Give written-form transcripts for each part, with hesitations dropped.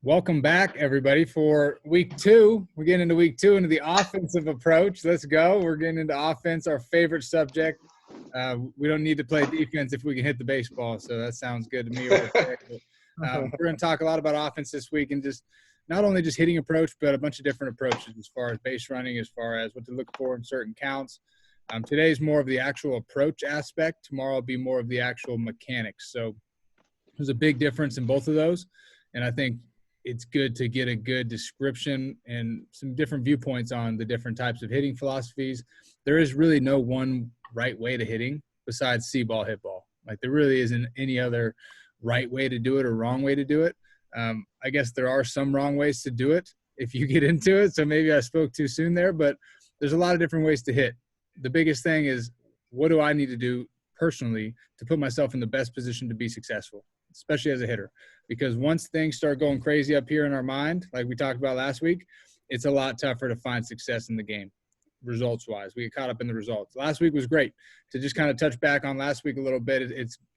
Welcome back, everybody, for week two. We're getting into week two into the offensive approach. Let's go. We're getting into offense, our favorite subject. We don't need to play defense if we can hit the baseball, so that sounds good to me. We're going to talk a lot about offense this week and just not only just hitting approach, but a bunch of different approaches as far as base running, as far as what to look for in certain counts. Today's more of the actual approach aspect. Tomorrow will be more of the actual mechanics. So there's a big difference in both of those, and I think it's good to get a good description and some different viewpoints on the different types of hitting philosophies. There is really no one right way to hitting besides see ball, hit ball. Like there really isn't any other right way to do it or wrong way to do it. I guess there are some wrong ways to do it if you get into it. So maybe I spoke too soon there, but there's a lot of different ways to hit. The biggest thing is, what do I need to do personally to put myself in the best position to be successful, especially as a hitter? Because once things start going crazy up here in our mind, like we talked about last week, it's a lot tougher to find success in the game, results-wise. We get caught up in the results. Last week was great. To just kind of touch back on last week a little bit,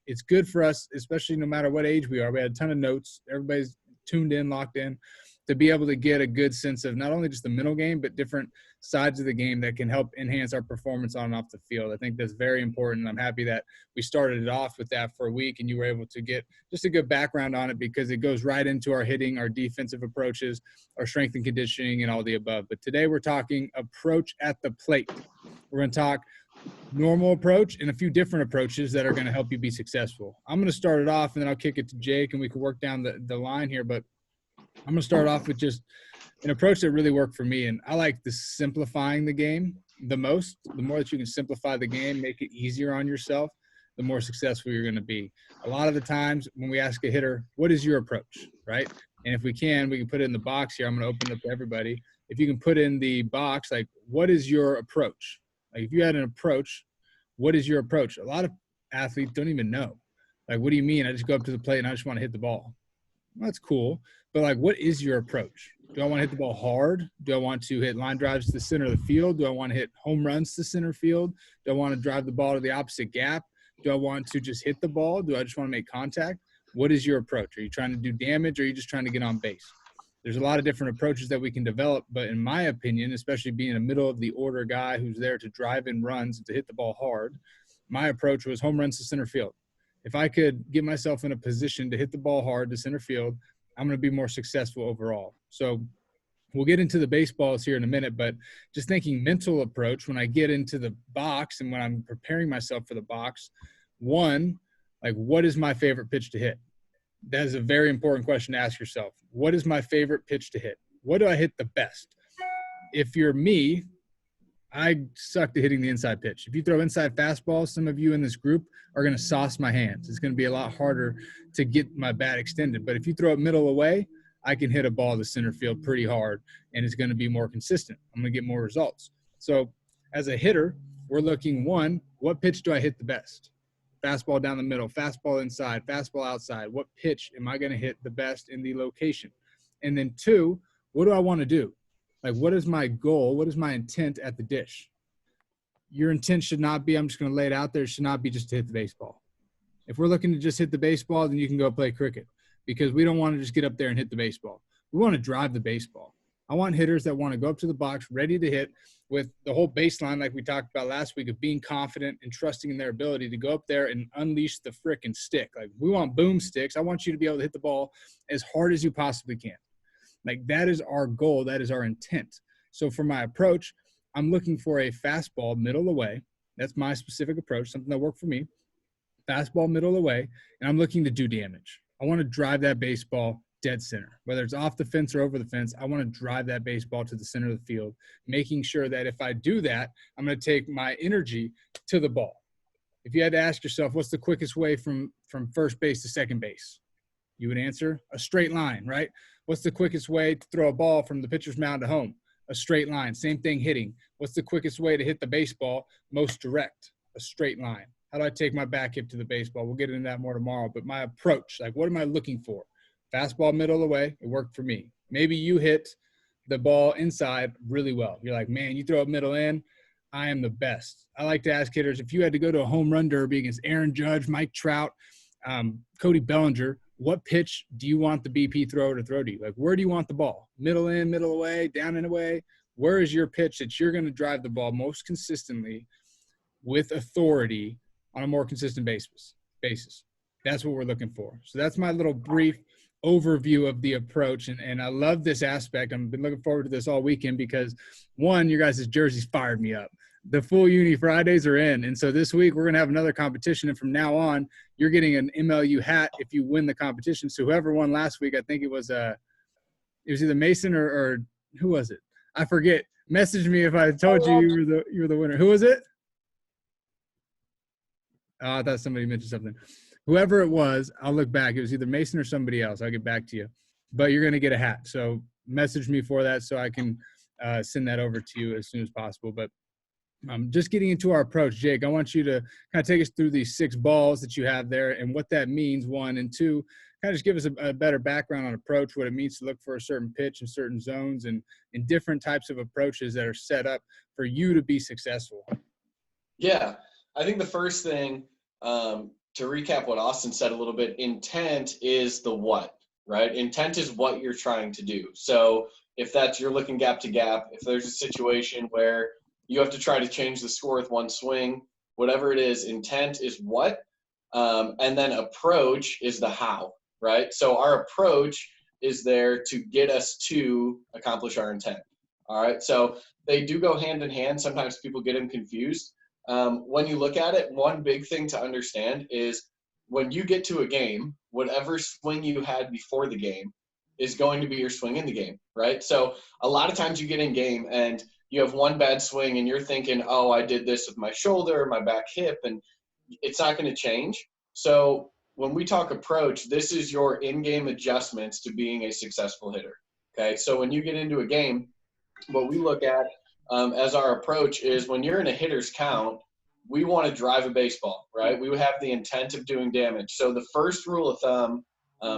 it's good for us, especially no matter what age we are. We had a ton of notes. Everybody's tuned in, locked in, to be able to get a good sense of not only just the mental game, but different sides of the game that can help enhance our performance on and off the field. I think that's very important. I'm happy that we started it off with that for a week and you were able to get just a good background on it, because it goes right into our hitting, our defensive approaches, our strength and conditioning, and all the above. But today we're talking approach at the plate. We're going to talk normal approach and a few different approaches that are going to help you be successful. I'm going to start it off and then I'll kick it to Jake and we can work down the line here. But I'm going to start off with just an approach that really worked for me. And I like the simplifying the game the most. The more that you can simplify the game, make it easier on yourself, the more successful you're going to be. A lot of the times when we ask a hitter, what is your approach, right? And if we can put it in the box here. I'm going to open it up to everybody. If you can put in the box, like, what is your approach? Like, if you had an approach, what is your approach? A lot of athletes don't even know. Like, what do you mean? I just go up to the plate and I just want to hit the ball. Well, that's cool. But, like, what is your approach? Do I want to hit the ball hard? Do I want to hit line drives to the center of the field? Do I want to hit home runs to center field? Do I want to drive the ball to the opposite gap? Do I want to just hit the ball? Do I just want to make contact? What is your approach? Are you trying to do damage, or are you just trying to get on base? There's a lot of different approaches that we can develop, but in my opinion, especially being a middle of the order guy who's there to drive in runs and to hit the ball hard, my approach was home runs to center field. If I could get myself in a position to hit the ball hard to center field, I'm going to be more successful overall. So we'll get into the baseballs here in a minute, but just thinking mental approach when I get into the box and when I'm preparing myself for the box, one, like, what is my favorite pitch to hit? That is a very important question to ask yourself. What is my favorite pitch to hit? What do I hit the best? If you're me, I suck at hitting the inside pitch. If you throw inside fastballs, some of you in this group are going to sauce my hands. It's going to be a lot harder to get my bat extended. But if you throw it middle away, I can hit a ball to center field pretty hard, and it's going to be more consistent. I'm going to get more results. So as a hitter, we're looking, one, what pitch do I hit the best? Fastball down the middle, fastball inside, fastball outside. What pitch am I going to hit the best in the location? And then two, what do I want to do? Like, what is my goal? What is my intent at the dish? Your intent should not be, I'm just going to lay it out there. It should not be just to hit the baseball. If we're looking to just hit the baseball, then you can go play cricket, because we don't want to just get up there and hit the baseball. We want to drive the baseball. I want hitters that want to go up to the box ready to hit with the whole baseline, like we talked about last week, of being confident and trusting in their ability to go up there and unleash the frickin' stick. Like, we want boom sticks. I want you to be able to hit the ball as hard as you possibly can. Like, that is our goal. That is our intent. So for my approach, I'm looking for a fastball middle away. That's my specific approach, something that worked for me. Fastball middle away, and I'm looking to do damage. I want to drive that baseball dead center. Whether it's off the fence or over the fence, I want to drive that baseball to the center of the field, making sure that if I do that, I'm going to take my energy to the ball. If you had to ask yourself, what's the quickest way from first base to second base? You would answer a straight line, right? What's the quickest way to throw a ball from the pitcher's mound to home? A straight line. Same thing hitting. What's the quickest way to hit the baseball? Most direct. A straight line. How do I take my back hip to the baseball? We'll get into that more tomorrow. But my approach, like, what am I looking for? Fastball middle away, it worked for me. Maybe you hit the ball inside really well. You're like, man, you throw it middle in, I am the best. I like to ask hitters, if you had to go to a home run derby against Aaron Judge, Mike Trout, Cody Bellinger, what pitch do you want the BP thrower to throw to you? Like, where do you want the ball? Middle in, middle away, down and away? Where is your pitch that you're going to drive the ball most consistently with authority on a more consistent basis? That's what we're looking for. So that's my little brief overview of the approach. And I love this aspect. I've been looking forward to this all weekend because, one, your guys' jerseys fired me up. The full Uni Fridays are in. And so this week we're going to have another competition. And from now on, you're getting an MLU hat if you win the competition. So whoever won last week, I think it was either Mason or who was it? I forget. Message me if I told you you were the winner. Who was it? I thought somebody mentioned something. Whoever it was, I'll look back. It was either Mason or somebody else. I'll get back to you. But you're going to get a hat. So message me for that so I can send that over to you as soon as possible. But just getting into our approach, Jake, I want you to kind of take us through these 6 balls that you have there and what that means, 1, and 2, kind of just give us a better background on approach, what it means to look for a certain pitch in certain zones and different types of approaches that are set up for you to be successful. Yeah, I think the first thing, to recap what Austin said a little bit, intent is the what, right? Intent is what you're trying to do. So if that's you're looking gap to gap, if there's a situation where you have to try to change the score with one swing, whatever it is, intent is what, and then approach is the how, right? So our approach is there to get us to accomplish our intent. All right, so they do go hand in hand. Sometimes people get them confused. When you look at it, one big thing to understand is when you get to a game, whatever swing you had before the game is going to be your swing in the game, right? So a lot of times you get in game and you have one bad swing and you're thinking, oh, I did this with my shoulder, my back hip, and it's not going to change. So when we talk approach, this is your in-game adjustments to being a successful hitter, okay? So when you get into a game, what we look at as our approach is when you're in a hitter's count, we want to drive a baseball, right? We have the intent of doing damage. So the first rule of thumb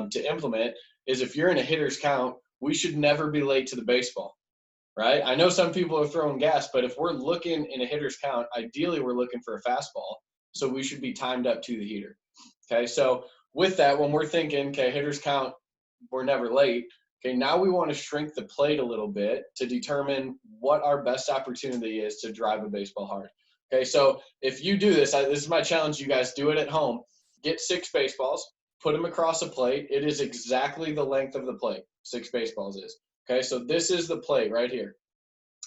to implement is if you're in a hitter's count, we should never be late to the baseball, right? I know some people are throwing gas, but if we're looking in a hitter's count, ideally we're looking for a fastball. So we should be timed up to the heater. Okay, so with that, when we're thinking, okay, hitter's count, we're never late. Okay, now we want to shrink the plate a little bit to determine what our best opportunity is to drive a baseball hard. Okay, so if you do this, this is my challenge, you guys, do it at home. Get 6 baseballs, put them across a plate. It is exactly the length of the plate, 6 baseballs is. Okay, so this is the plate right here.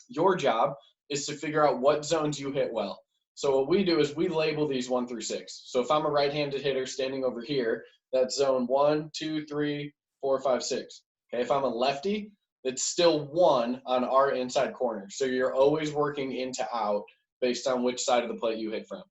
Your job is to figure out what zones you hit well. So what we do is we label these 1 through 6. So if I'm a right-handed hitter standing over here, that's zone 1, 2, 3, 4, 5, 6. Okay, if I'm a lefty, it's still 1 on our inside corner. So you're always working in to out based on which side of the plate you hit from.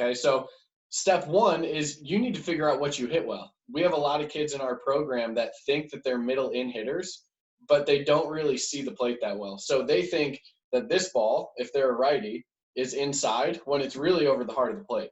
Okay, so step 1 is you need to figure out what you hit well. We have a lot of kids in our program that think that they're middle in hitters, but they don't really see the plate that well. So they think that this ball, if they're a righty, is inside when it's really over the heart of the plate.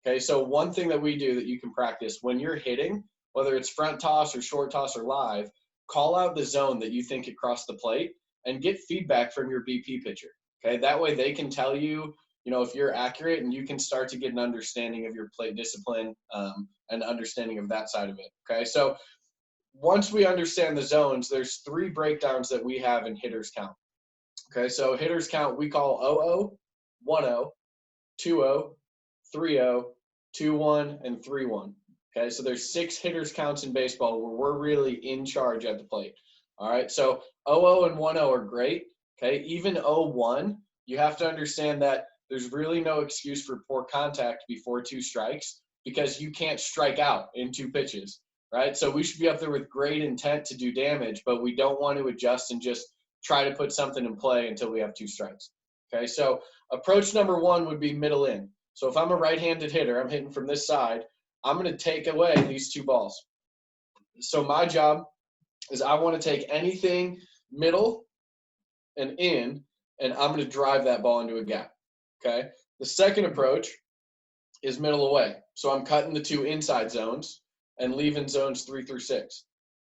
Okay, so one thing that we do that you can practice when you're hitting, whether it's front toss or short toss or live, call out the zone that you think it crossed the plate and get feedback from your BP pitcher. Okay, that way they can tell you, if you're accurate, and you can start to get an understanding of your plate discipline and understanding of that side of it. Okay, so once we understand the zones, there's 3 breakdowns that we have in hitters count. Okay, so hitters count we call 0-0, 1-0, 2-0, 3-0, 2-1, and 3-1. Okay, so there's 6 hitters counts in baseball where we're really in charge at the plate. All right, so 0-0 and 1-0 are great. Okay, even 0-1, you have to understand that there's really no excuse for poor contact before 2 strikes because you can't strike out in 2 pitches, right? So we should be up there with great intent to do damage, but we don't want to adjust and just try to put something in play until we have 2 strikes. Okay, so approach number 1 would be middle in. So if I'm a right-handed hitter, I'm hitting from this side, I'm going to take away these 2 balls. So my job is I want to take anything middle and in, and I'm going to drive that ball into a gap. Okay. The second approach is middle away. So I'm cutting the 2 inside zones and leaving zones 3 through 6.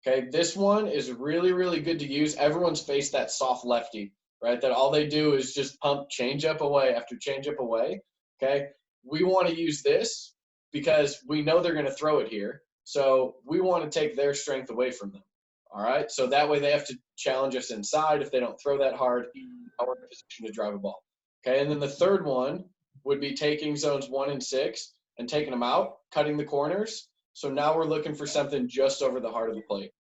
Okay. This one is really, really good to use. Everyone's faced that soft lefty, right? That all they do is just pump change up away after change up away. Okay. We want to use this because we know they're going to throw it here. So we want to take their strength away from them. All right. So that way they have to challenge us inside. If they don't throw that hard, we're in a position to drive a ball. Okay. And then the third one would be taking zones 1 and 6 and taking them out, cutting the corners. So now we're looking for something just over the heart of the plate.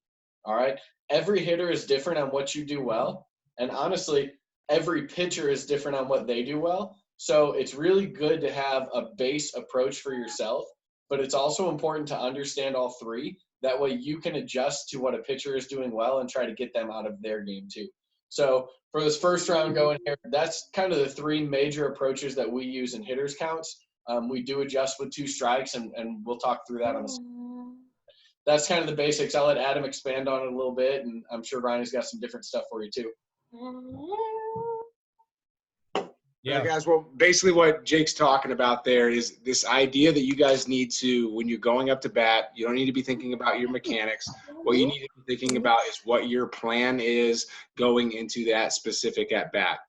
All right. Every hitter is different on what you do well. And honestly, every pitcher is different on what they do well. So it's really good to have a base approach for yourself, but it's also important to understand all three. That way you can adjust to what a pitcher is doing well and try to get them out of their game too. So for this first round going here, that's kind of the three major approaches that we use in hitters counts. We do adjust with 2 strikes, and we'll talk through that on the. That's kind of the basics. I'll let Adam expand on it a little bit, and I'm sure Ronnie's got some different stuff for you too. Yeah, guys. Well, basically what Jake's talking about there is this idea that you guys need to, when you're going up to bat, you don't need to be thinking about your mechanics. What you need to be thinking about is what your plan is going into that specific at bat.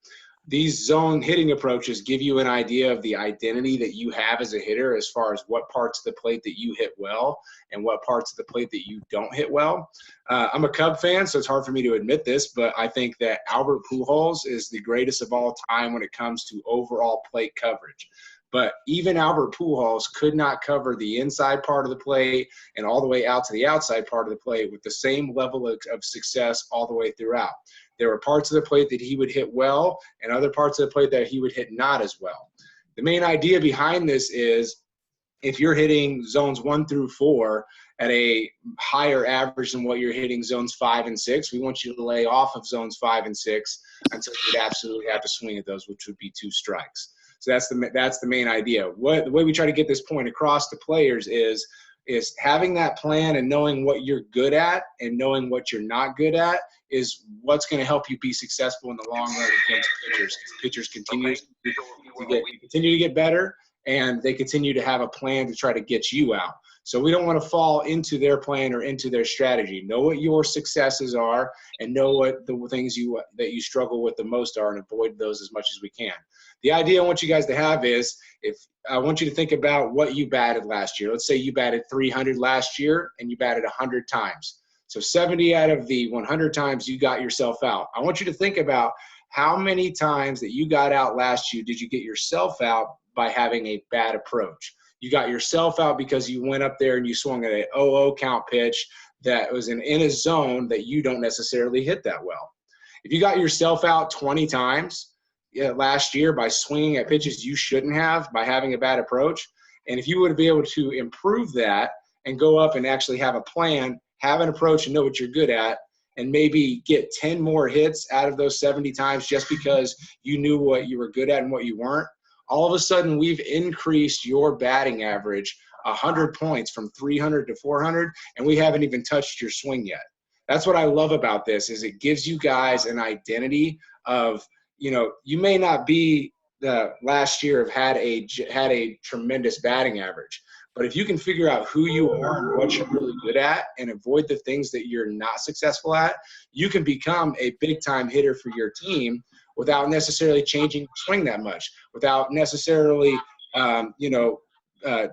These zone hitting approaches give you an idea of the identity that you have as a hitter as far as what parts of the plate that you hit well and what parts of the plate that you don't hit well. I'm a Cub fan, so it's hard for me to admit this, but I think that Albert Pujols is the greatest of all time when it comes to overall plate coverage. But even Albert Pujols could not cover the inside part of the plate and all the way out to the outside part of the plate with the same level of success all the way throughout. There were parts of the plate that he would hit well and other parts of the plate that he would hit not as well. The main idea behind this is if you're hitting zones 1 through 4 at a higher average than what you're hitting zones 5 and 6, we want you to lay off of zones 5 and 6 until you'd absolutely have to swing at those, which would be 2 strikes. So that's the main idea. The way we try to get this point across to players is having that plan and knowing what you're good at and knowing what you're not good at is what's going to help you be successful in the long run against pitchers. Pitchers continue to get better, and they continue to have a plan to try to get you out. So we don't want to fall into their plan or into their strategy. Know what your successes are and know what the things that you struggle with the most are and avoid those as much as we can. The idea I want you guys to have is I want you to think about what you batted last year. Let's say you batted 300 last year and you batted 100 times. So 70 out of the 100 times you got yourself out. I want you to think about how many times that you got out last year did you get yourself out by having a bad approach. You got yourself out because you went up there and you swung at an 0-0 count pitch that was in a zone that you don't necessarily hit that well. If you got yourself out 20 times last year by swinging at pitches you shouldn't have, by having a bad approach, and if you would be able to improve that and go up and actually have a plan, have an approach and know what you're good at, and maybe get 10 more hits out of those 70 times just because you knew what you were good at and what you weren't, all of a sudden we've increased your batting average 100 points from 300 to 400, and we haven't even touched your swing yet. That's what I love about this is it gives you guys an identity of, you may not be the last year have had a tremendous batting average, but if you can figure out who you are and what you're really good at and avoid the things that you're not successful at, you can become a big-time hitter for your team without necessarily changing the swing that much, without necessarily,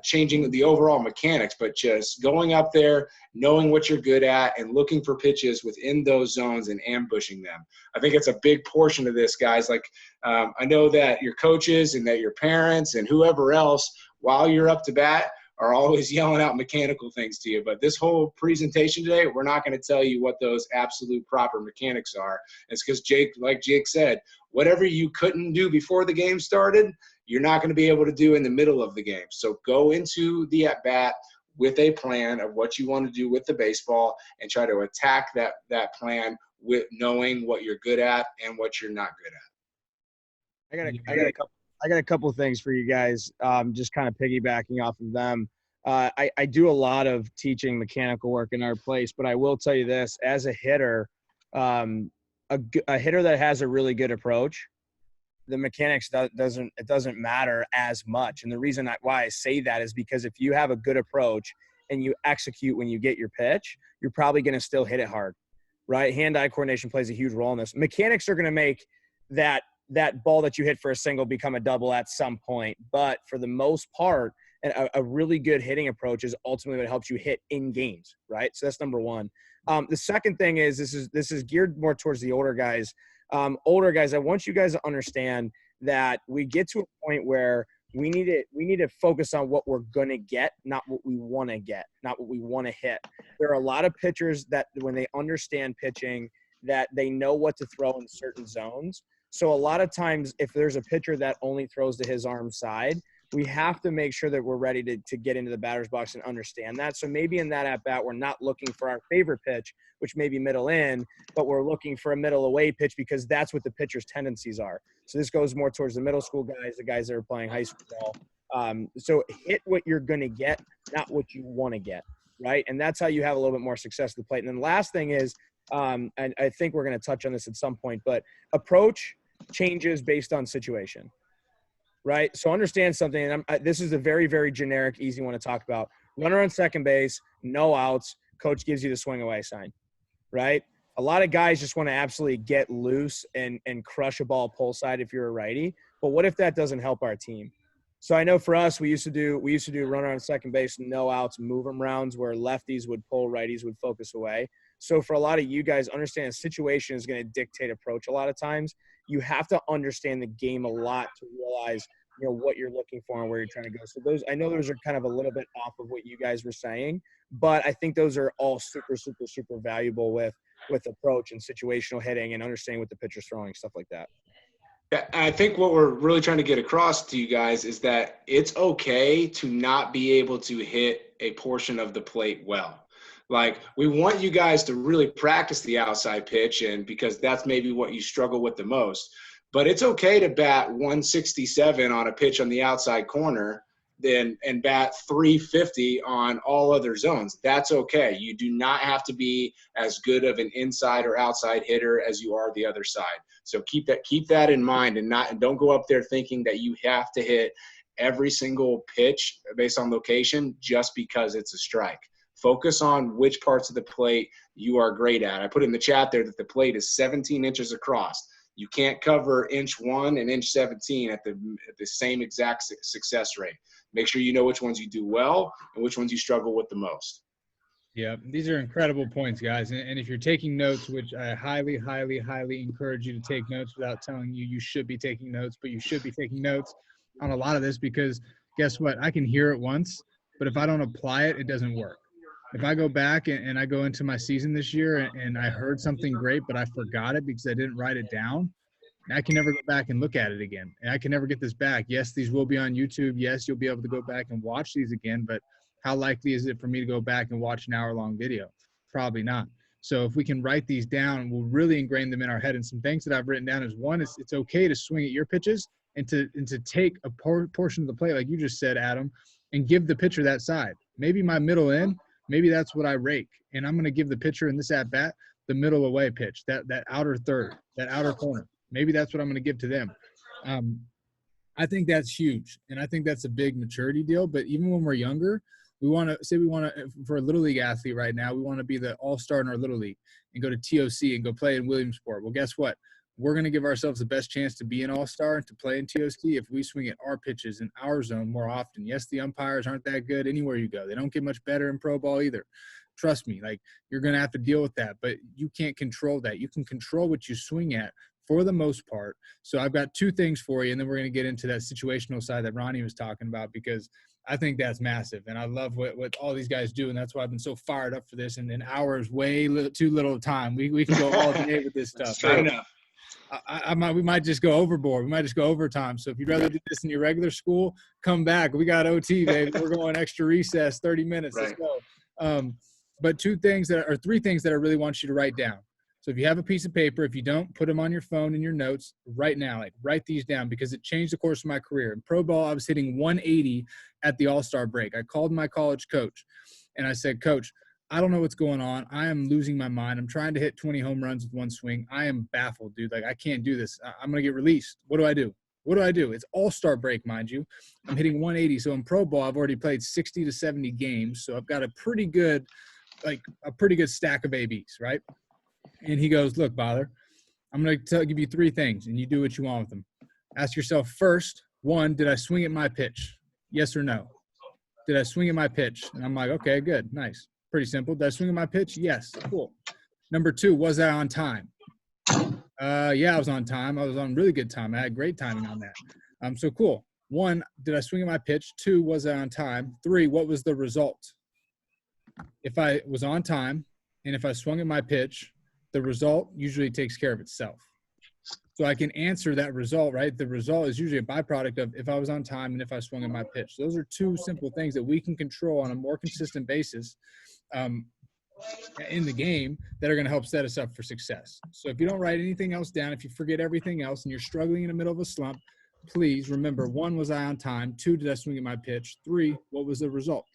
changing the overall mechanics, but just going up there, knowing what you're good at, and looking for pitches within those zones and ambushing them. I think it's a big portion of this, guys. I know that your coaches and that your parents and whoever else, while you're up to bat, are always yelling out mechanical things to you. But this whole presentation today, we're not going to tell you what those absolute proper mechanics are. It's because like Jake said, whatever you couldn't do before the game started, you're not going to be able to do in the middle of the game. So go into the at-bat with a plan of what you want to do with the baseball and try to attack that plan with knowing what you're good at and what you're not good at. I got a couple of things for you guys, just kind of piggybacking off of them. I do a lot of teaching mechanical work in our place, but I will tell you this, as a hitter, a hitter that has a really good approach, the mechanics doesn't matter as much. And the reason why I say that is because if you have a good approach and you execute when you get your pitch, you're probably going to still hit it hard, right? Hand-eye coordination plays a huge role in this. Mechanics are going to make that ball that you hit for a single become a double at some point. But for the most part, And a really good hitting approach is ultimately what helps you hit in games, right? So that's number one. The second thing is this is geared more towards the older guys. Older guys, I want you guys to understand that we get to a point where we need to focus on what we're going to get, not what we want to get, not what we want to hit. There are a lot of pitchers that when they understand pitching, that they know what to throw in certain zones. So a lot of times if there's a pitcher that only throws to his arm side, we have to make sure that we're ready to get into the batter's box and understand that. So maybe in that at-bat, we're not looking for our favorite pitch, which may be middle in, but we're looking for a middle away pitch because that's what the pitcher's tendencies are. So this goes more towards the middle school guys, the guys that are playing high school ball. So hit what you're going to get, not what you want to get, right? And that's how you have a little bit more success at the plate. And then the last thing is, and I think we're going to touch on this at some point, but approach changes based on situation. Right. So understand something. And this is a very, very generic, easy one to talk about. Runner on second base, no outs. Coach gives you the swing away sign. Right. A lot of guys just want to absolutely get loose and crush a ball pull side if you're a righty. But what if that doesn't help our team? So I know for us, we used to do runner on second base, no outs, move 'em rounds where lefties would pull, righties would focus away. So for a lot of you guys, understand the situation is going to dictate approach a lot of times. You have to understand the game a lot to realize, what you're looking for and where you're trying to go. So I know those are kind of a little bit off of what you guys were saying, but I think those are all super, super, super valuable with approach and situational hitting and understanding what the pitcher's throwing, stuff like that. I think what we're really trying to get across to you guys is that it's okay to not be able to hit a portion of the plate well. Like, we want you guys to really practice the outside pitch, and because that's maybe what you struggle with the most. But it's okay to bat 167 on a pitch on the outside corner and bat 350 on all other zones. That's okay. You do not have to be as good of an inside or outside hitter as you are the other side. So keep that in mind, and don't go up there thinking that you have to hit every single pitch based on location just because it's a strike. Focus on which parts of the plate you are great at. I put in the chat there that the plate is 17 inches across. You can't cover inch 1 and inch 17 at the same exact success rate. Make sure you know which ones you do well and which ones you struggle with the most. Yeah, these are incredible points, guys. And if you're taking notes, which I highly, highly, highly encourage you to take notes without telling you should be taking notes, but you should be taking notes on a lot of this, because guess what? I can hear it once, but if I don't apply it, it doesn't work. If I go back and I go into my season this year and I heard something great, but I forgot it because I didn't write it down, I can never go back and look at it again. And I can never get this back. Yes, these will be on YouTube. Yes, you'll be able to go back and watch these again, but how likely is it for me to go back and watch an hour-long video? Probably not. So if we can write these down, we'll really ingrain them in our head. And some things that I've written down is, one, it's okay to swing at your pitches and to take a portion of the play, like you just said, Adam, and give the pitcher that side. Maybe my middle in, maybe that's what I rake. And I'm going to give the pitcher in this at-bat the middle away pitch, that outer third, that outer corner. Maybe that's what I'm going to give to them. I think that's huge, and I think that's a big maturity deal. But even when we're younger, we want to for a Little League athlete right now, we want to be the all-star in our Little League and go to TOC and go play in Williamsport. Well, guess what? We're going to give ourselves the best chance to be an all-star and to play in TOC if we swing at our pitches in our zone more often. Yes, the umpires aren't that good anywhere you go. They don't get much better in pro ball either. Trust me, you're going to have to deal with that, but you can't control that. You can control what you swing at for the most part. So I've got two things for you, and then we're going to get into that situational side that Ronnie was talking about, because I think that's massive. And I love what all these guys do, and that's why I've been so fired up for this. And an hour is way too little time. We can go all day with this stuff. Straight enough. We might just go overboard. We might just go overtime. So if you'd rather do this in your regular school, come back. We got OT, baby. We're going extra recess, 30 minutes. Right. Let's go. But three things that I really want you to write down. So if you have a piece of paper, if you don't, put them on your phone in your notes right now. Write these down, because it changed the course of my career. In pro ball, I was hitting 180 at the All-Star break. I called my college coach, and I said, Coach, I don't know what's going on. I am losing my mind. I'm trying to hit 20 home runs with one swing. I am baffled, dude. I can't do this. I'm going to get released. What do I do? It's All-Star break, mind you. I'm hitting 180. So in pro ball, I've already played 60 to 70 games. So I've got a pretty good stack of ABs, right? And he goes, look, Bother, I'm going to give you three things, and you do what you want with them. Ask yourself first, one, did I swing at my pitch? Yes or no? did I swing at my pitch? And I'm like, okay, good, nice. Pretty simple. Did I swing at my pitch? Yes, cool. Number 2, was I on time? Yeah, I was on time. I was on really good time. I had great timing on that. So cool. 1, did I swing at my pitch? 2, was I on time? 3, what was the result? If I was on time and if I swung at my pitch, the result usually takes care of itself. So I can answer that result, right? The result is usually a byproduct of if I was on time and if I swung at my pitch. Those are 2 simple things that we can control on a more consistent basis in the game that are going to help set us up for success. So if you don't write anything else down, if you forget everything else and you're struggling in the middle of a slump, please remember, 1, was I on time? 2, did I swing at my pitch? 3, what was the result?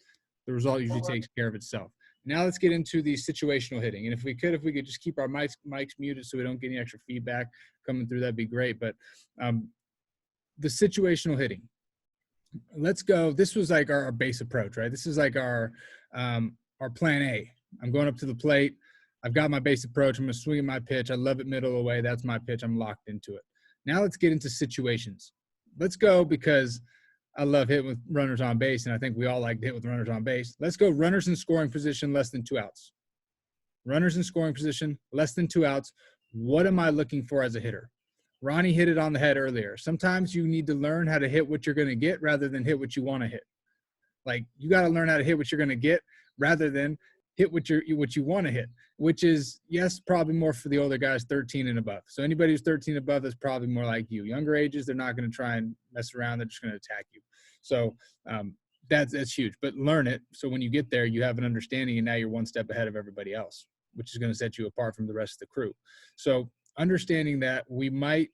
The result usually takes care of itself. Now let's get into the situational hitting. And if we could just keep our mics muted so we don't get any extra feedback coming through, that'd be great. But the situational hitting, let's go. This was like our base approach, right? This is like our plan A. I'm going up to the plate. I've got my base approach. I'm going to swing at my pitch. I love it middle away. That's my pitch. I'm locked into it. Now let's get into situations. Let's go, because I love hitting with runners on base, and I think we all like to hit with runners on base. Let's go runners in scoring position, less than 2 outs. Runners in scoring position, less than 2 outs. What am I looking for as a hitter? Ronnie hit it on the head earlier. Sometimes you need to learn how to hit what you're going to get rather than hit what you want to hit. Like, you got to learn how to hit what you're going to get rather than hit what you want to hit, which is, yes, probably more for the older guys 13 and above. So anybody who's 13 and above is probably more like you. Younger ages, they're not going to try and mess around. They're just going to attack you. So that's huge. But learn it, so when you get there, you have an understanding, and now you're one step ahead of everybody else, which is going to set you apart from the rest of the crew. So understanding that we might,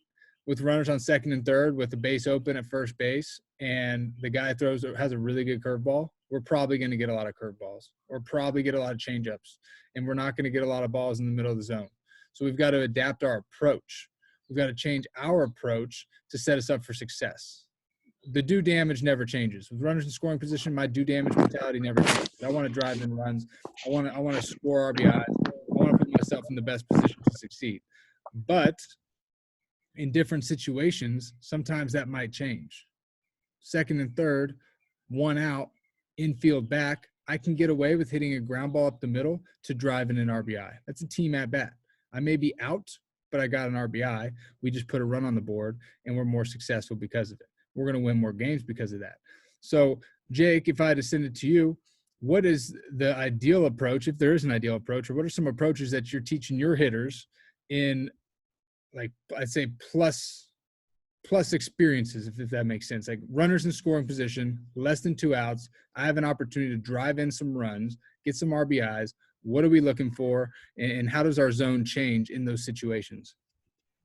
with runners on second and third, with the base open at first base, and the guy has a really good curveball, we're probably going to get a lot of curveballs, or probably get a lot of changeups, and we're not going to get a lot of balls in the middle of the zone. So we've got to adapt our approach. We've got to change our approach to set us up for success. The do damage never changes. With runners in scoring position, my do damage mentality never changes. I want to drive in runs. I want to score RBIs. I want to put myself in the best position to succeed. But in different situations, sometimes that might change. Second and third, 1 out, infield back, I can get away with hitting a ground ball up the middle to drive in an RBI. That's a team at bat. I may be out, but I got an RBI. We just put a run on the board, and we're more successful because of it. We're going to win more games because of that. So, Jake, if I had to send it to you, what is the ideal approach, if there is an ideal approach, or what are some approaches that you're teaching your hitters in, like, I'd say plus experiences, if that makes sense? Like, runners in scoring position, less than 2 outs. I have an opportunity to drive in some runs, get some RBIs. What are we looking for, and how does our zone change in those situations?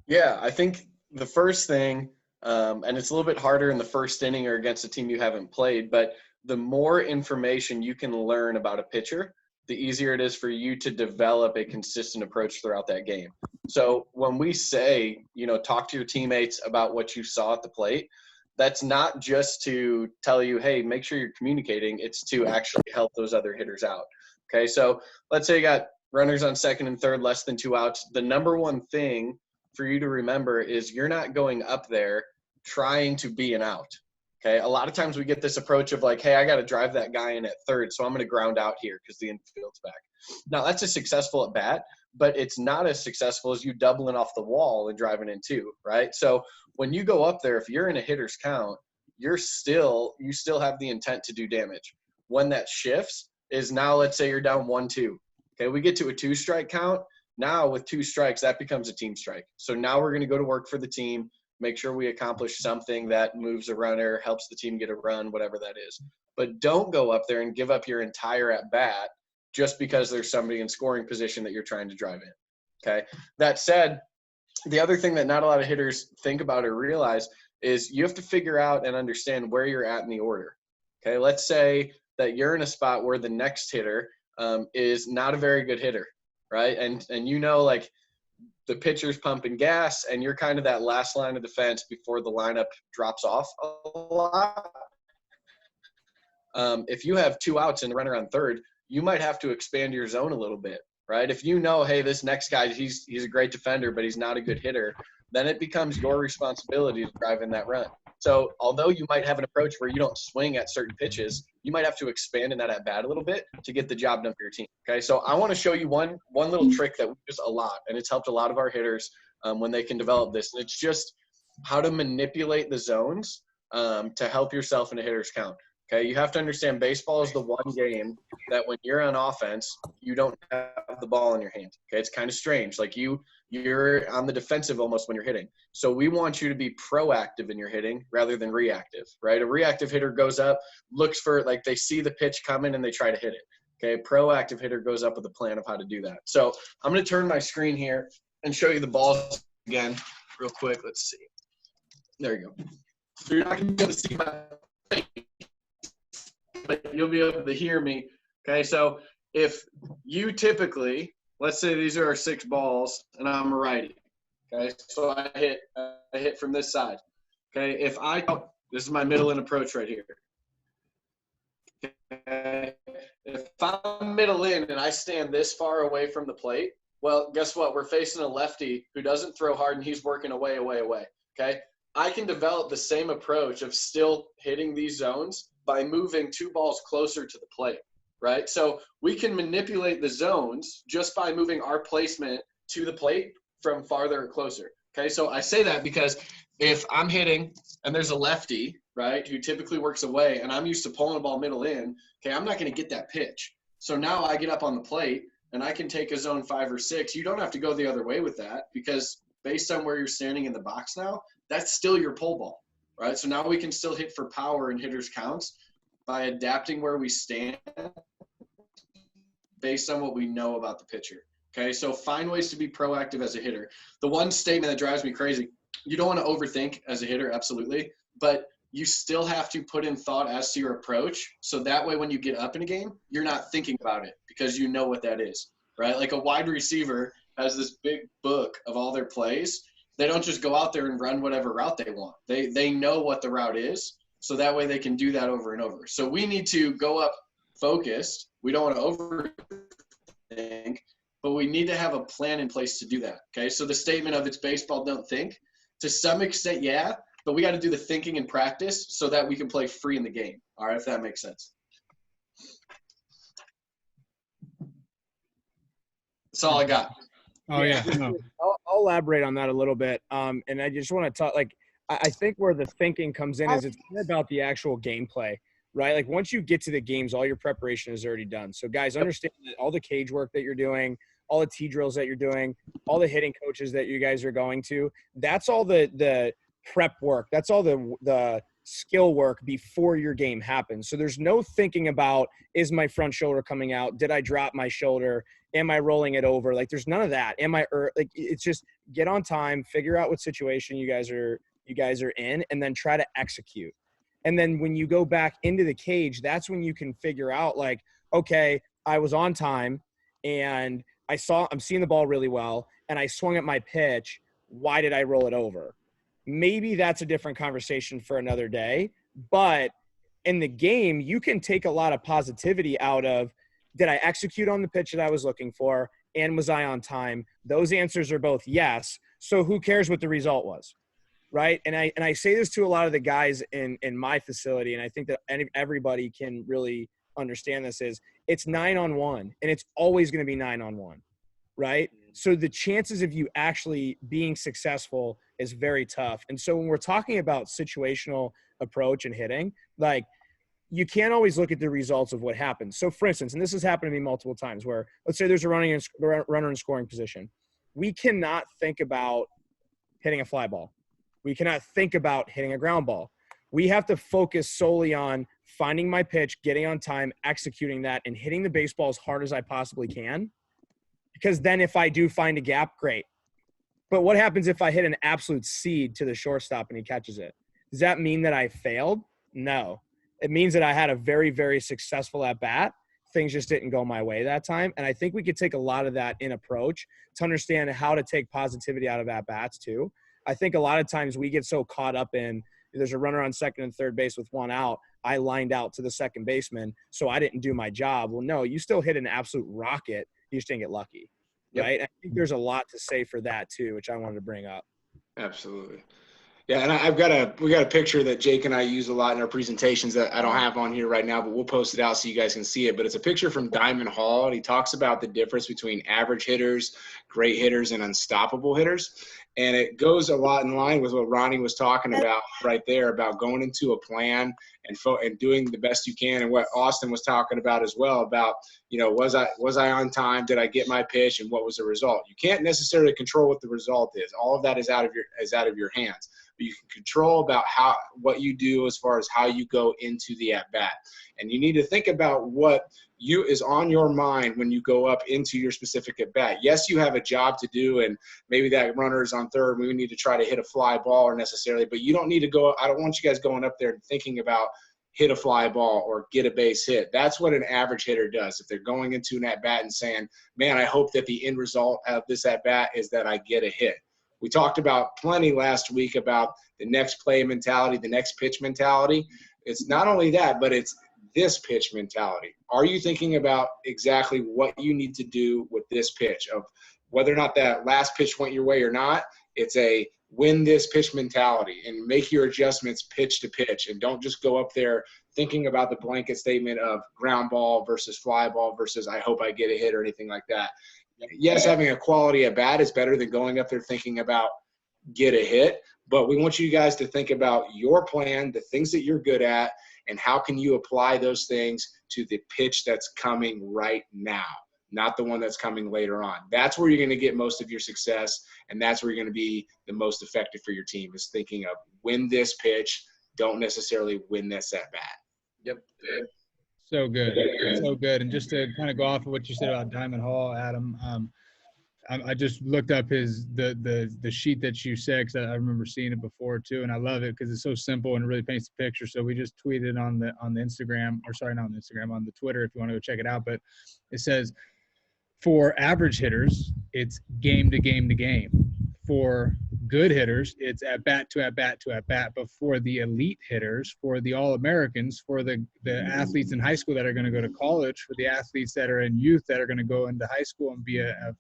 Yeah, I think the first thing, and it's a little bit harder in the first inning or against a team you haven't played, but the more information you can learn about a pitcher, the easier it is for you to develop a consistent approach throughout that game. So when we say, talk to your teammates about what you saw at the plate, that's not just to tell you, hey, make sure you're communicating. It's to actually help those other hitters out. Okay, so let's say you got runners on second and third, less than 2 outs. The number one thing for you to remember is you're not going up there trying to be an out. Okay, a lot of times we get this approach of like, hey, I got to drive that guy in at third, so I'm going to ground out here because the infield's back. Now, that's a successful at bat, but it's not as successful as you doubling off the wall and driving in 2, right? So when you go up there, if you're in a hitter's count, you still have the intent to do damage. When that shifts is now, let's say you're down 1-2. Okay, we get to a 2-strike count. Now with 2 strikes, that becomes a team strike. So now we're going to go to work for the team, make sure we accomplish something that moves a runner, helps the team get a run, whatever that is. But don't go up there and give up your entire at-bat just because there's somebody in scoring position that you're trying to drive in, okay? That said, the other thing that not a lot of hitters think about or realize is you have to figure out and understand where you're at in the order, okay? Let's say that you're in a spot where the next hitter is not a very good hitter, right? And like, the pitcher's pumping gas, and you're kind of that last line of defense before the lineup drops off a lot. If you have 2 outs and a runner on third, you might have to expand your zone a little bit, right? If you know, hey, this next guy, he's a great defender, but he's not a good hitter, then it becomes your responsibility to drive in that run. So although you might have an approach where you don't swing at certain pitches, you might have to expand in that at bat a little bit to get the job done for your team. Okay, so I want to show you one little trick that we use a lot, and it's helped a lot of our hitters when they can develop this. And it's just how to manipulate the zones to help yourself in a hitter's count. Okay, you have to understand baseball is the one game that when you're on offense, you don't have the ball in your hand. Okay, it's kind of strange. Like you're on the defensive almost when you're hitting. So we want you to be proactive in your hitting rather than reactive, right? A reactive hitter goes up, looks for, like, they see the pitch coming and they try to hit it. Okay, proactive hitter goes up with a plan of how to do that. So I'm going to turn my screen here and show you the balls again real quick. Let's see. There you go. So you're not going to be able to see my face, but you'll be able to hear me. Okay, so if you typically, let's say these are our 6 balls and I'm a righty. Okay, so I hit from this side. Okay, this is my middle in approach right here. Okay, if I'm middle in and I stand this far away from the plate, well, guess what? We're facing a lefty who doesn't throw hard and he's working away. Okay, I can develop the same approach of still hitting these zones by moving 2 balls closer to the plate, right? So we can manipulate the zones just by moving our placement to the plate from farther or closer. Okay, so I say that because if I'm hitting and there's a lefty, right, who typically works away, and I'm used to pulling a ball middle in, okay, I'm not going to get that pitch. So now I get up on the plate and I can take a zone 5 or 6. You don't have to go the other way with that because based on where you're standing in the box now, that's still your pull ball, right? So now we can still hit for power in hitters' counts by adapting where we stand based on what we know about the pitcher. Okay, so find ways to be proactive as a hitter. The one statement that drives me crazy, you don't want to overthink as a hitter, absolutely, but you still have to put in thought as to your approach. So that way when you get up in a game, you're not thinking about it because you know what that is, right? Like a wide receiver has this big book of all their plays. They don't just go out there and run whatever route they want. They know what the route is, so that way they can do that over and over. So we need to go up focused. We don't want to overthink, but we need to have a plan in place to do that, okay? So the statement of it's baseball, don't think, to some extent, yeah, but we got to do the thinking in practice so that we can play free in the game, all right, if that makes sense. That's all I got. Oh, yeah. No. I'll elaborate on that a little bit. And I just want to talk, like, I think where the thinking comes in is it's more about the actual gameplay, right? Like once you get to the games, all your preparation is already done. So guys, understand that all the cage work that you're doing, all the T drills that you're doing, all the hitting coaches that you guys are going to, that's all the prep work. That's all the skill work before your game happens. So there's no thinking about, is my front shoulder coming out? Did I drop my shoulder? Am I rolling it over? Like there's none of that. Like it's just get on time, figure out what situation you guys are in, and then try to execute. And then when you go back into the cage, that's when you can figure out like, okay, I was on time and I'm seeing the ball really well and I swung at my pitch. Why did I roll it over? Maybe that's a different conversation for another day, but in the game, you can take a lot of positivity out of, did I execute on the pitch that I was looking for? And was I on time? Those answers are both yes. So who cares what the result was? Right. And I say this to a lot of the guys in my facility. And I think that everybody can really understand this is it's 9-on-1 and it's always going to be 9-on-1. Right. So the chances of you actually being successful is very tough. And so when we're talking about situational approach and hitting, like you can't always look at the results of what happens. So for instance, and this has happened to me multiple times where let's say there's a runner in scoring position. We cannot think about hitting a fly ball. We cannot think about hitting a ground ball. We have to focus solely on finding my pitch, getting on time, executing that, and hitting the baseball as hard as I possibly can. Because then if I do find a gap, great. But what happens if I hit an absolute seed to the shortstop and he catches it? Does that mean that I failed? No. It means that I had a very, very successful at-bat. Things just didn't go my way that time. And I think we could take a lot of that in approach to understand how to take positivity out of at-bats too. I think a lot of times we get so caught up in there's a runner on second and third base with one out. I lined out to the second baseman, so I didn't do my job. Well, no, you still hit an absolute rocket. You just didn't get lucky, right? I think there's a lot to say for that too, which I wanted to bring up. Absolutely. Yeah, and we got a picture that Jake and I use a lot in our presentations that I don't have on here right now, but we'll post it out so you guys can see it. But it's a picture from Diamond Hall, and he talks about the difference between average hitters, great hitters, and unstoppable hitters. And it goes a lot in line with what Ronnie was talking about right there, about going into a plan and doing the best you can, and what Austin was talking about as well, about, you know, was I on time? Did I get my pitch? And what was the result? You can't necessarily control what the result is. All of that is out of your hands. But you can control about what you do as far as how you go into the at-bat. And you need to think about what is on your mind when you go up into your specific at-bat. Yes, you have a job to do, and maybe that runner is on third. We need to try to hit a fly ball or necessarily, but you don't need to go – I don't want you guys going up there and thinking about hit a fly ball or get a base hit. That's what an average hitter does. If they're going into an at-bat and saying, man, I hope that the end result of this at-bat is that I get a hit. We talked about plenty last week about the next play mentality, the next pitch mentality. It's not only that, but it's this pitch mentality. Are you thinking about exactly what you need to do with this pitch, of whether or not that last pitch went your way or not? It's a win this pitch mentality, and make your adjustments pitch to pitch, and don't just go up there thinking about the blanket statement of ground ball versus fly ball versus I hope I get a hit or anything like that. Yes, having a quality at bat is better than going up there thinking about get a hit, but we want you guys to think about your plan, the things that you're good at, and how can you apply those things to the pitch that's coming right now, not the one that's coming later on. That's where you're going to get most of your success, and that's where you're going to be the most effective for your team, is thinking of win this pitch, don't necessarily win this at bat. Yep. So good. So good. And just to kind of go off of what you said about Diamond Hall, Adam, I just looked up the sheet that you said, because I remember seeing it before too, and I love it because it's so simple and it really paints the picture. So we just tweeted on the Instagram, or sorry, not on the Instagram, on the Twitter, if you want to go check it out. But it says, for average hitters, it's game to game to game. For good hitters, it's at bat to at bat to at bat. But for the elite hitters, for the All-Americans, for the athletes in high school that are going to go to college, for the athletes that are in youth that are going to go into high school and be a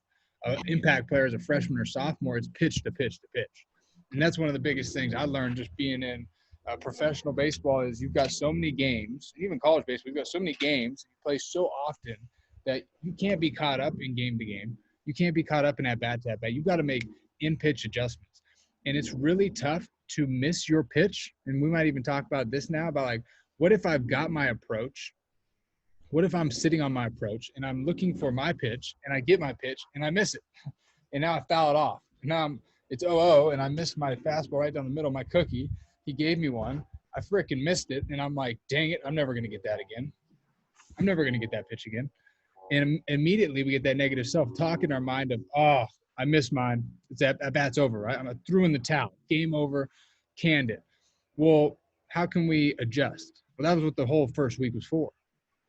impact player as a freshman or sophomore, it's pitch to pitch to pitch. And that's one of the biggest things I learned just being in professional baseball, is you've got so many games, even college baseball, you've got so many games, you play so often that you can't be caught up in game to game. You can't be caught up in at bat to at bat. You've got to make in-pitch adjustments. And it's really tough to miss your pitch. And we might even talk about this now, about like, what if I've got my approach? What if I'm sitting on my approach and I'm looking for my pitch and I get my pitch and I miss it? And now I foul it off. Now it's 0-0 and I missed my fastball right down the middle, my cookie. He gave me one. I freaking missed it. And I'm like, dang it, I'm never going to get that again. I'm never going to get that pitch again. And immediately we get that negative self-talk in our mind of, oh, I missed mine. It's at bat's over, right? I threw in the towel. Game over. Canned it. Well, how can we adjust? Well, that was what the whole first week was for,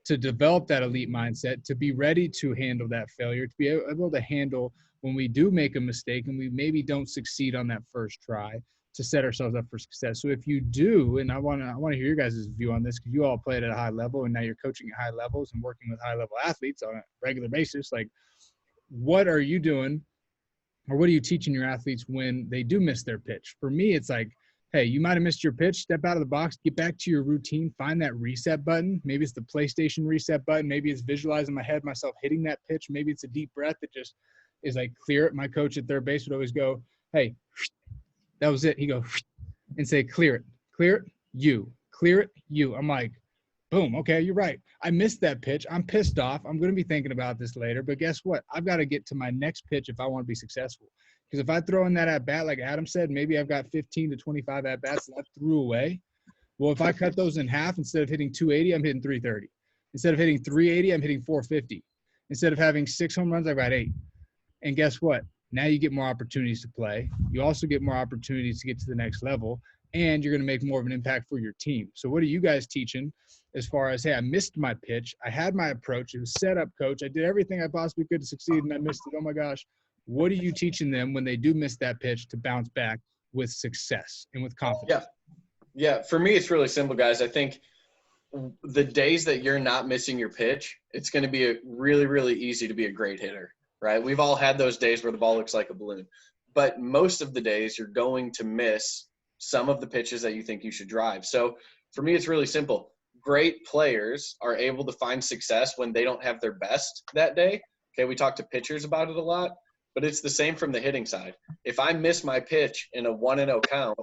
to develop that elite mindset, to be ready to handle that failure, to be able to handle when we do make a mistake and we maybe don't succeed on that first try, to set ourselves up for success. So if you do, and I want to hear your guys' view on this, because you all played at a high level and now you're coaching at high levels and working with high level athletes on a regular basis. Like, what are you doing, or what are you teaching your athletes when they do miss their pitch? For me, it's like, hey, you might have missed your pitch. Step out of the box, get back to your routine, find that reset button. Maybe it's the PlayStation reset button. Maybe it's visualizing my head, myself hitting that pitch. Maybe it's a deep breath that just is like, clear it. My coach at third base would always go, hey, that was it. He go and say, clear it, you, clear it, you. I'm like, boom. Okay, you're right. I missed that pitch. I'm pissed off. I'm going to be thinking about this later. But guess what? I've got to get to my next pitch if I want to be successful. Because if I throw in that at bat, like Adam said, maybe I've got 15 to 25 at bats that I threw away. Well, if I cut those in half, instead of hitting 280, I'm hitting 330. Instead of hitting 380, I'm hitting 450. Instead of having 6 home runs, I've got 8. And guess what? Now you get more opportunities to play. You also get more opportunities to get to the next level, and you're going to make more of an impact for your team. So what are you guys teaching as far as, hey, I missed my pitch. I had my approach. It was set up, coach. I did everything I possibly could to succeed, and I missed it. Oh, my gosh. What are you teaching them when they do miss that pitch to bounce back with success and with confidence? Yeah. For me, it's really simple, guys. I think the days that you're not missing your pitch, it's going to be really, really easy to be a great hitter, right? We've all had those days where the ball looks like a balloon. But most of the days you're going to miss some of the pitches that you think you should drive. So for me, it's really simple. Great players are able to find success when they don't have their best that day. Okay, we talk to pitchers about it a lot, but it's the same from the hitting side. If I miss my pitch in a 1-0 count,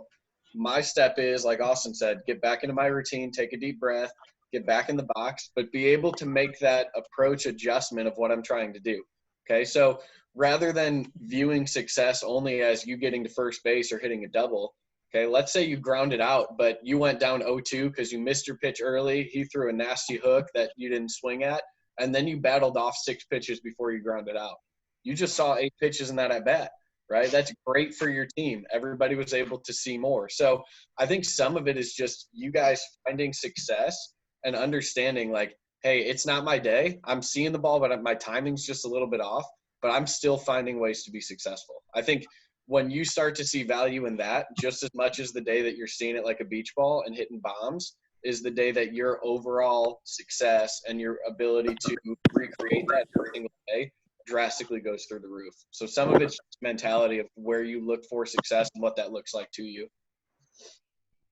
my step is, like Austin said, get back into my routine, take a deep breath, get back in the box, but be able to make that approach adjustment of what I'm trying to do. Okay, so rather than viewing success only as you getting to first base or hitting a double, okay, let's say you grounded out, but you went down 0-2 because you missed your pitch early. He threw a nasty hook that you didn't swing at, and then you battled off 6 pitches before you grounded out. You just saw 8 pitches in that at bat, right? That's great for your team. Everybody was able to see more. So I think some of it is just you guys finding success and understanding, like, hey, it's not my day. I'm seeing the ball, but my timing's just a little bit off, but I'm still finding ways to be successful. I think when you start to see value in that, just as much as the day that you're seeing it like a beach ball and hitting bombs, is the day that your overall success and your ability to recreate that every single day drastically goes through the roof. So some of it's mentality of where you look for success and what that looks like to you.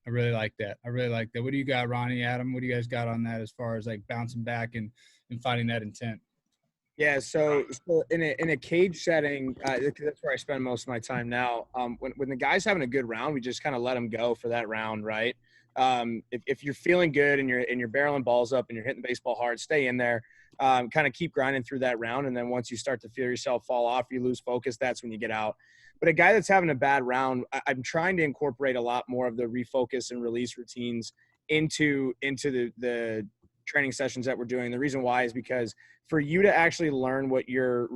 I really like that. What do you got, Ronnie, Adam? What do you guys got on that as far as like bouncing back and finding that intent? Yeah, so in a cage setting, that's where I spend most of my time now. When the guy's having a good round, we just kind of let him go for that round, right? If you're feeling good and you're barreling balls up and you're hitting the baseball hard, stay in there. Kind of keep grinding through that round, and then once you start to feel yourself fall off, you lose focus, that's when you get out. But a guy that's having a bad round, I'm trying to incorporate a lot more of the refocus and release routines into the training sessions that we're doing. The reason why is because for you to actually learn what your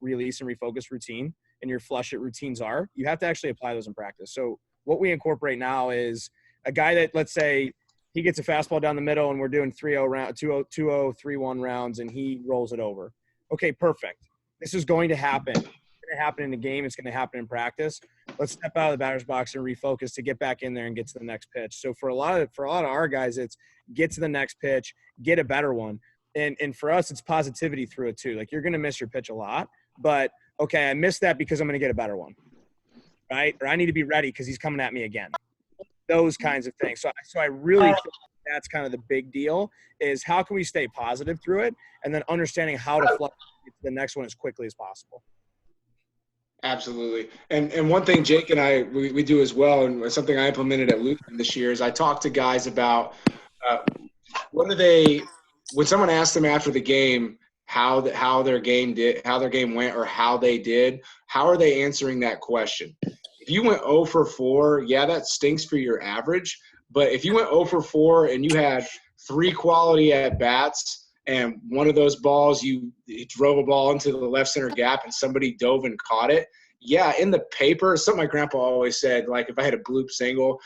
release and refocus routine and your flush it routines are, you have to actually apply those in practice. So what we incorporate now is a guy that, let's say, he gets a fastball down the middle and we're doing 3-0 round, 2-0, 3-1 rounds, and he rolls it over. Okay, perfect. This is going to happen. It's going to happen in the game. It's going to happen in practice. Let's step out of the batter's box and refocus to get back in there and get to the next pitch. So for a lot of our guys, it's get to the next pitch, get a better one. And for us, it's positivity through it too. Like, you're going to miss your pitch a lot, but okay, I missed that because I'm going to get a better one, right? Or I need to be ready because he's coming at me again. Those kinds of things. So I really think that's kind of the big deal, is how can we stay positive through it, and then understanding how to flush to the next one as quickly as possible. Absolutely. And one thing Jake and I, we do as well, and something I implemented at Lutheran this year, is I talk to guys about what do they, when someone asks them after the game how their game went or how they did, how are they answering that question? If you went 0 for 4, yeah, that stinks for your average. But if you went 0 for 4 and you had 3 quality at-bats and one of those balls you drove a ball into the left center gap and somebody dove and caught it, yeah, in the paper, something my grandpa always said, like if I had a bloop single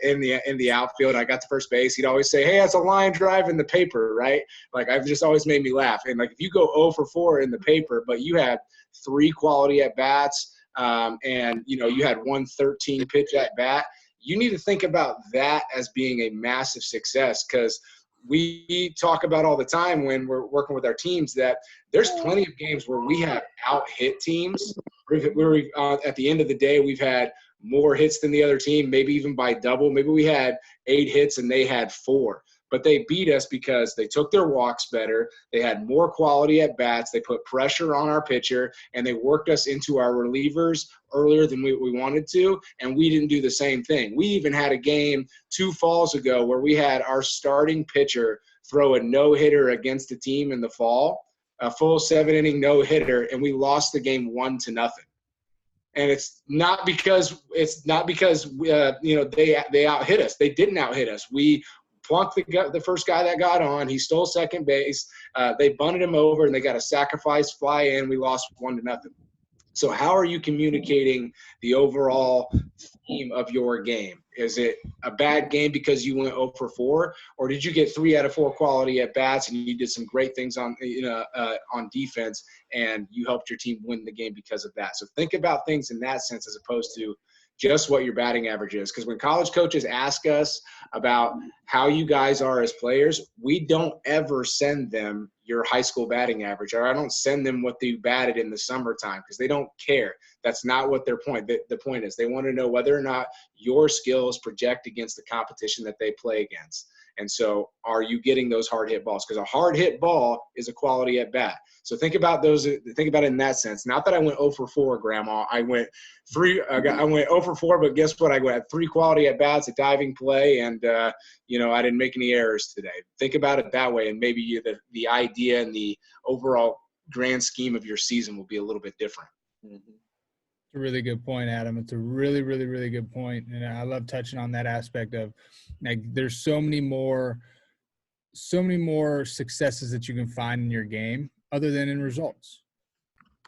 in the outfield and I got to first base, he'd always say, hey, that's a line drive in the paper, right? Like, I've just always made me laugh. And like, if you go 0 for 4 in the paper, but you had 3 quality at-bats, and you had 113 pitch at bat, you need to think about that as being a massive success, because we talk about all the time when we're working with our teams that there's plenty of games where we have out hit teams where at the end of the day we've had more hits than the other team, maybe even by double. Maybe we had 8 hits and they had 4. But they beat us because they took their walks better, they had more quality at bats, they put pressure on our pitcher, and they worked us into our relievers earlier than we wanted to, and we didn't do the same thing. We even had a game 2 falls ago where we had our starting pitcher throw a no-hitter against the team in the fall, a full 7-inning no-hitter, and we lost the game 1-0. And it's not because they out-hit us. They didn't out-hit us. We plunked the first guy that got on. He stole second base. They bunted him over, and they got a sacrifice fly in. We lost 1-0. So how are you communicating the overall theme of your game? Is it a bad game because you went 0 for 4, or did you get 3 out of 4 quality at bats and you did some great things on defense and you helped your team win the game because of that? So think about things in that sense, as opposed to just what your batting average is. Because when college coaches ask us about how you guys are as players, we don't ever send them your high school batting average, or I don't send them what you batted in the summertime, because they don't care. That's not what their point. The point is they want to know whether or not your skills project against the competition that they play against. And so are you getting those hard hit balls? Because a hard hit ball is a quality at bat. So think about those. Think about it in that sense. Not that I went 0 for 4, Grandma. I went 0 for 4, but guess what? I had 3 quality at bats, a diving play, and I didn't make any errors today. Think about it that way, and maybe the idea and the overall grand scheme of your season will be a little bit different. Mm-hmm. It's a really good point, Adam. It's a really, really, really good point. And I love touching on that aspect of, like, there's so many more successes that you can find in your game other than in results.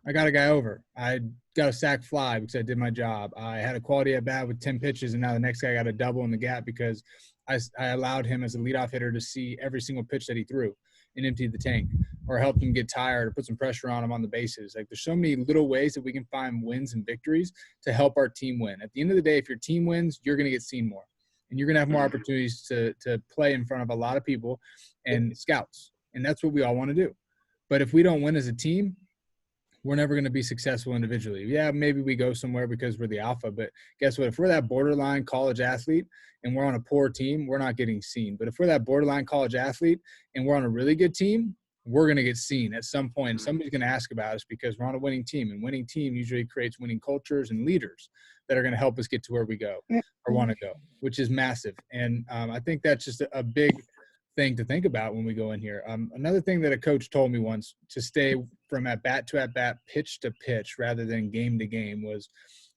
I got a guy over. I got a sack fly because I did my job. I had a quality at bat with 10 pitches, and now the next guy got a double in the gap because I allowed him as a leadoff hitter to see every single pitch that he threw and emptied the tank, or helped him get tired, or put some pressure on him on the bases. Like, there's so many little ways that we can find wins and victories to help our team win. At the end of the day, if your team wins, you're going to get seen more, and you're going to have more opportunities to play in front of a lot of people and scouts. And that's what we all want to do. But if we don't win as a team, we're never going to be successful individually. Yeah, maybe we go somewhere because we're the alpha, but guess what? If we're that borderline college athlete and we're on a poor team, we're not getting seen. But if we're that borderline college athlete and we're on a really good team, we're going to get seen at some point. Somebody's going to ask about us because we're on a winning team, and winning team usually creates winning cultures and leaders that are going to help us get to where we go or want to go, which is massive. And I think that's just a big thing to think about when we go in here. Another thing that a coach told me once, to stay from at bat to at bat, pitch to pitch, rather than game to game, was,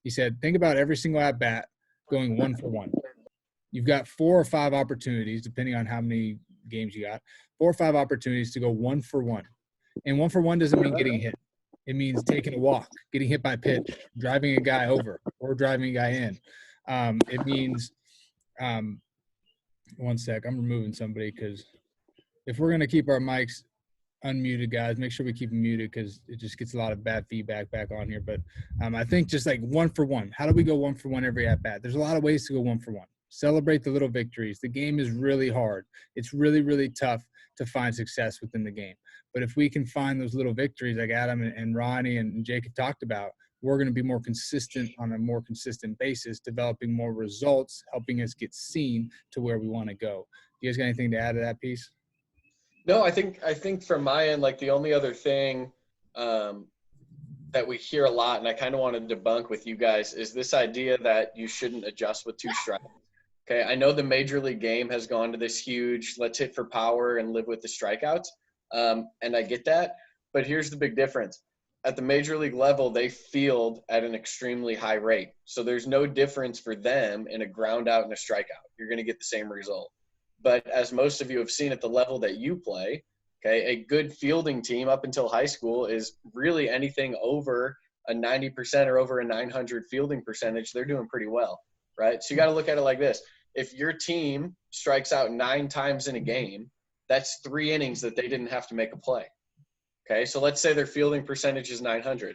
he said, think about every single at bat going 1 for 1. You've got 4 or 5 opportunities, depending on how many games you got, 4 or 5 opportunities to go 1 for 1. And 1 for 1 doesn't mean getting hit. It means taking a walk, getting hit by a pitch, driving a guy over, or driving a guy in. It means one sec, I'm removing somebody, because if we're going to keep our mics unmuted, guys, make sure we keep them muted, because it just gets a lot of bad feedback back on here. But I think just like 1 for 1. How do we go 1 for 1 every at bat? There's a lot of ways to go 1 for 1. Celebrate the little victories. The game is really hard. It's really, really tough to find success within the game. But if we can find those little victories like Adam and Ronnie and Jake have talked about, we're going to be more consistent on a more consistent basis, developing more results, helping us get seen to where we want to go. You guys got anything to add to that piece? No, I think from my end, like, the only other thing that we hear a lot, and I kind of want to debunk with you guys, is this idea that you shouldn't adjust with 2 strikes. Okay, I know the major league game has gone to this huge, let's hit for power and live with the strikeouts, and I get that, but here's the big difference. At the major league level, they field at an extremely high rate. So there's no difference for them in a ground out and a strikeout. You're going to get the same result. But as most of you have seen at the level that you play, okay, a good fielding team up until high school is really anything over a 90% or over a 900 fielding percentage. They're doing pretty well, right? So you got to look at it like this. If your team strikes out 9 times in a game, that's 3 innings that they didn't have to make a play. Okay, so let's say their fielding percentage is 900.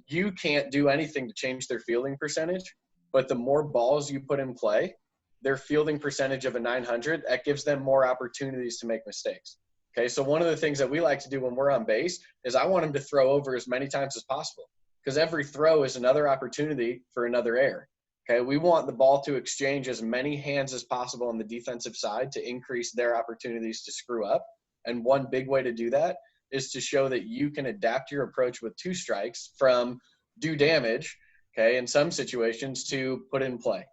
You can't do anything to change their fielding percentage, but the more balls you put in play, their fielding percentage of a 900, that gives them more opportunities to make mistakes. Okay, so one of the things that we like to do when we're on base is I want them to throw over as many times as possible, because every throw is another opportunity for another error. Okay, we want the ball to exchange as many hands as possible on the defensive side to increase their opportunities to screw up. And one big way to do that is to show that you can adapt your approach with 2 strikes from do damage, okay, in some situations, to put in play.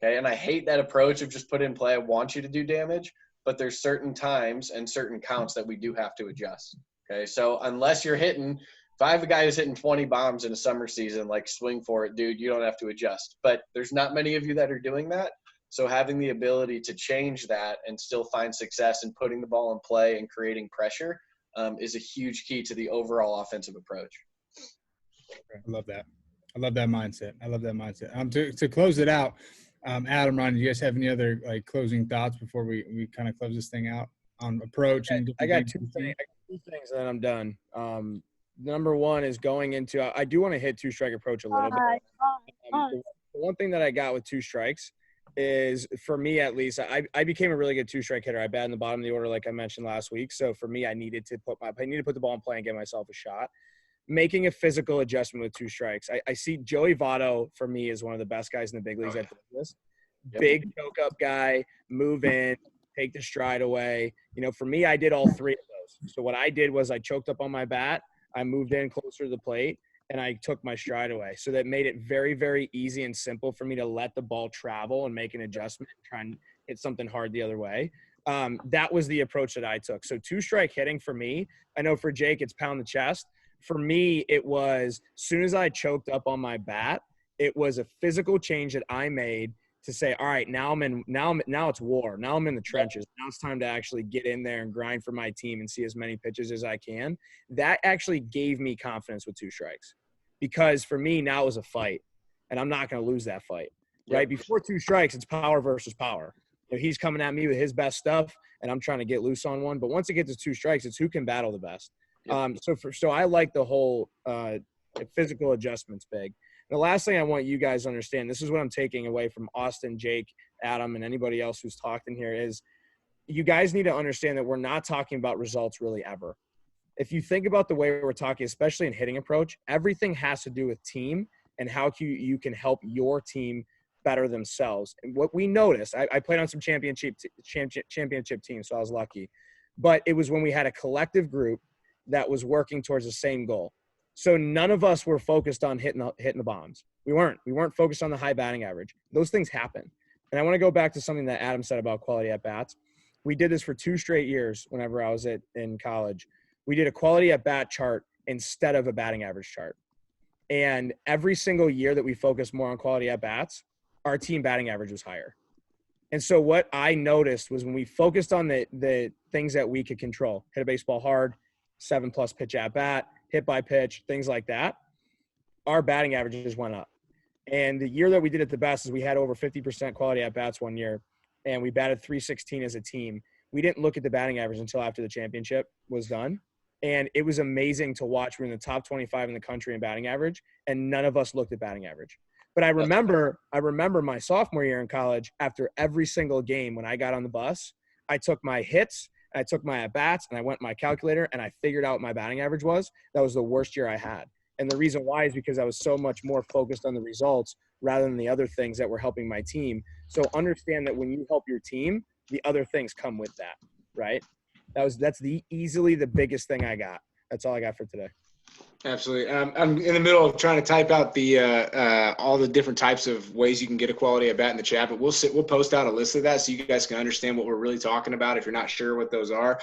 Okay, and I hate that approach of just put in play. I want you to do damage, but there's certain times and certain counts that we do have to adjust. Okay, so unless you're hitting, if I have a guy who's hitting 20 bombs in a summer season, like, swing for it, dude, you don't have to adjust. But there's not many of you that are doing that. So having the ability to change that and still find success in putting the ball in play and creating pressure is a huge key to the overall offensive approach. I love that. I love that mindset. To close it out, Adam, Ron, do you guys have any other closing thoughts before we kind of close this thing out on approach? I got two things and then I'm done. Number one is going into – I do want to hit 2-strike approach a little bit. The one thing that I got with two strikes is, for me at least, I became a really good two-strike hitter. I batted in the bottom of the order, like I mentioned last week. So for me, I needed to put the ball in play and get myself a shot. Making a physical adjustment with two strikes. I see Joey Votto, for me, is one of the best guys in the big leagues at this. Yep. Big choke-up guy, move in, take the stride away. You know, for me, I did all three of those. So what I did was I choked up on my bat, I moved in closer to the plate, and I took my stride away. So that made it very, very easy and simple for me to let the ball travel and make an adjustment and try and hit something hard the other way. That was the approach that I took. So two-strike hitting for me, I know for Jake, it's pound the chest. For me, it was, as soon as I choked up on my bat, it was a physical change that I made to say, all right, now it's war. Now I'm in the trenches. Now it's time to actually get in there and grind for my team and see as many pitches as I can. That actually gave me confidence with two strikes, because for me, now it was a fight, and I'm not going to lose that fight, right? Before two strikes, it's power versus power. You know, he's coming at me with his best stuff, and I'm trying to get loose on one. But once it gets to two strikes, it's who can battle the best. So I like the whole physical adjustments big. The last thing I want you guys to understand, this is what I'm taking away from Austin, Jake, Adam, and anybody else who's talked in here, is you guys need to understand that we're not talking about results really ever. If you think about the way we're talking, especially in hitting approach, everything has to do with team and how you can help your team better themselves. And what we noticed, I played on some championship teams, so I was lucky. But it was when we had a collective group that was working towards the same goal. So none of us were focused on hitting the bombs. We weren't focused on the high batting average. Those things happen. And I want to go back to something that Adam said about quality at bats. We did this for 2 straight years whenever I was in college. We did a quality at bat chart instead of a batting average chart. And every single year that we focused more on quality at bats, our team batting average was higher. And so what I noticed was when we focused on the things that we could control, hit a baseball hard, 7+ pitch at bat, hit by pitch, things like that, our batting averages went up. And the year that we did it the best is we had over 50% quality at bats one year, and we batted .316 as a team. We didn't look at the batting average until after the championship was done. And it was amazing to watch. We're in the top 25 in the country in batting average, and none of us looked at batting average. But I remember my sophomore year in college, after every single game when I got on the bus, I took my hits, I took my at-bats, and I went to my calculator, and I figured out what my batting average was. That was the worst year I had. And the reason why is because I was so much more focused on the results rather than the other things that were helping my team. So understand that when you help your team, the other things come with that, right? That's easily the biggest thing I got. That's all I got for today. Absolutely. I'm in the middle of trying to type out the all the different types of ways you can get a quality at bat in the chat, but we'll post out a list of that so you guys can understand what we're really talking about if you're not sure what those are.